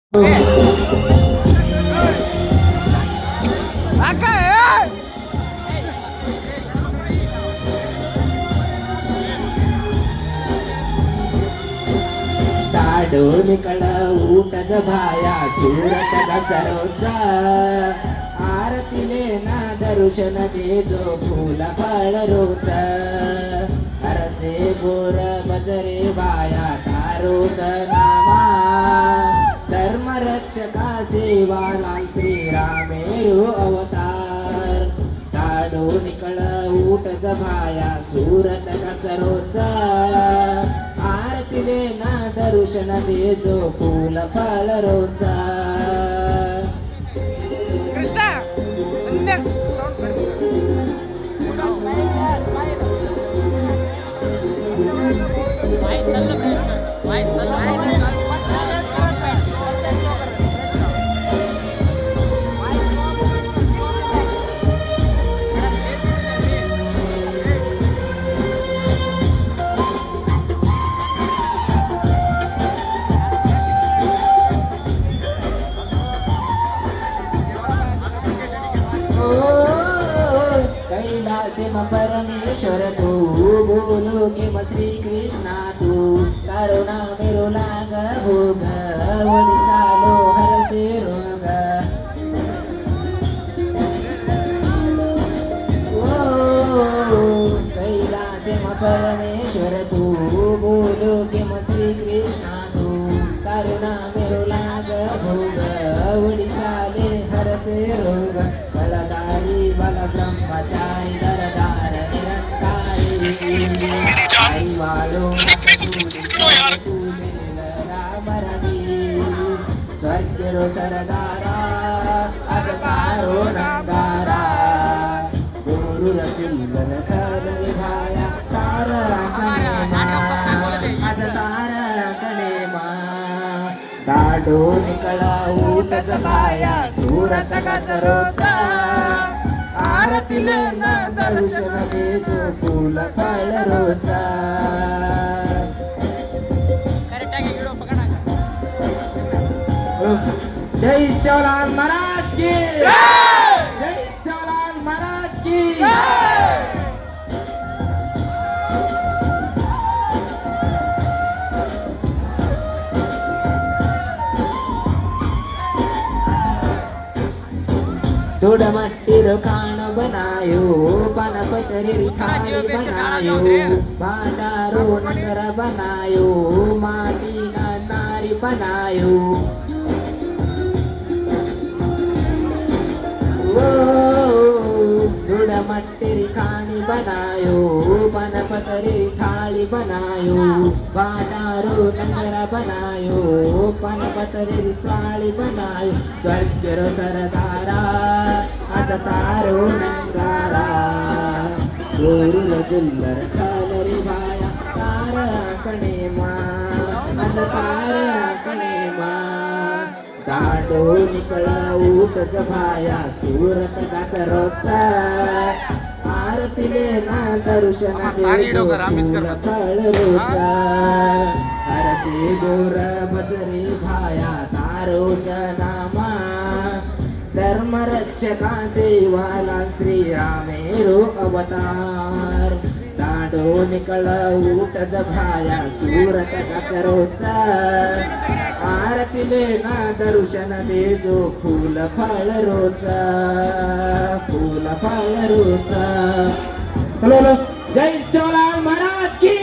ताडून कळा ऊटच भाया सुरत दसरोचा आरतीले ना दर्शन देजो फूल फळ रोच हरसे गोर बजरे बाया तारोच नामा धर्मरक्षका सेवाला श्रीरामेरु अवतार ताडून कळा ऊटच भाया सुरत दसरोचा आरतीले ना दर्शन देजो फूल फळ रोचा कृष्णा नेक्स्ट साउंड परमेश्वर तू बोलो के श्री कृष्णा तू करुणा मेरो लाग भोग वडी चालो हरसे रोग कैलासे परमेश्वर तू बोलो के श्री कृष्णा तू करुणा मेरो लाग भोग वडी चाले हरसे रोग बलदारी बल ब्रह्मचारी दरदार निरंकारी वालो स्वर्गरो सरदारा अवतारो नंदारा गुरु रचिंदन कर भाया तारा कणेमा आज तारा कणेमा दाडो निकळा ऊटच बाया सुरत गसरोचा आरतीले ना दर्शन देजो फूल फळ रोचा जय शिवलाल महाराज की जय शिवलाल महाराज की तोड़ मट्टी रो खान बनायो पनपतरी थाली बनायो बाटारो नगर बनायो माटी ना नारी बनायो तोड़ मट्टी खानी बनायो पनपतरी थाली बनायो बाटारो नगर बनायो पनपतरी थाली बनायो स्वर्ग सरदारा आज तारो नंगारा गुरु जुल्लर खालरी भाया तारा कणेमा आज तारा कणेमा दाडो निकळा ऊटच भाया सुरत दासरोचा आरतीले ना दर्शन देजो फूल फळ रोचा हरसे गोर बजरे भाया तारोच नामा धर्मरक्षका सेवाला श्रीरामेरु अवतार दाडो निकळा ऊटच भाया सुरत दसरोचा आरतीले ना दर्शन देजो फूल फळ रोचा फूल फळ रोचा. हॅलो जय शिवलाल महाराज की